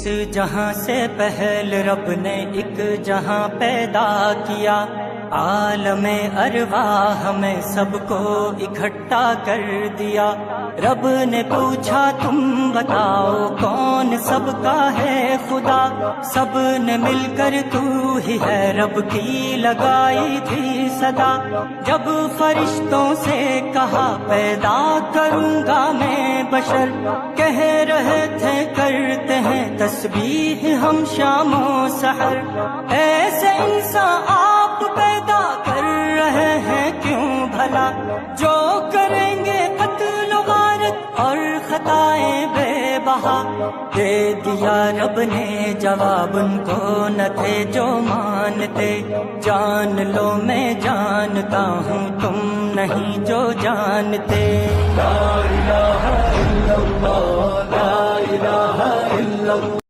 جہاں سے پہل رب نے ایک جہاں پیدا کیا، عالم ارواح میں سب کو اکٹھا کر دیا۔ رب نے پوچھا تم بتاؤ کون سب کا ہے خدا، سب نے مل کر تو ہی ہے رب کی لگائی تھی صدا۔ جب فرشتوں سے کہا پیدا کروں گا میں بشر، کہہ رہے تھے کرتے ہیں تسبیح ہم شام و سحر۔ ایسے انسان آپ پیدا کر رہے ہیں کیوں بھلا، جو کریں گے قتل و غارت اور خطائیں بے بہا۔ دے دیا رب نے جواب ان کو نہ تھے جو مانتے، جان لو میں جانتا ہوں تم نہیں جو جانتے۔ لا الہ الا اللہ، لا الہ الا اللہ۔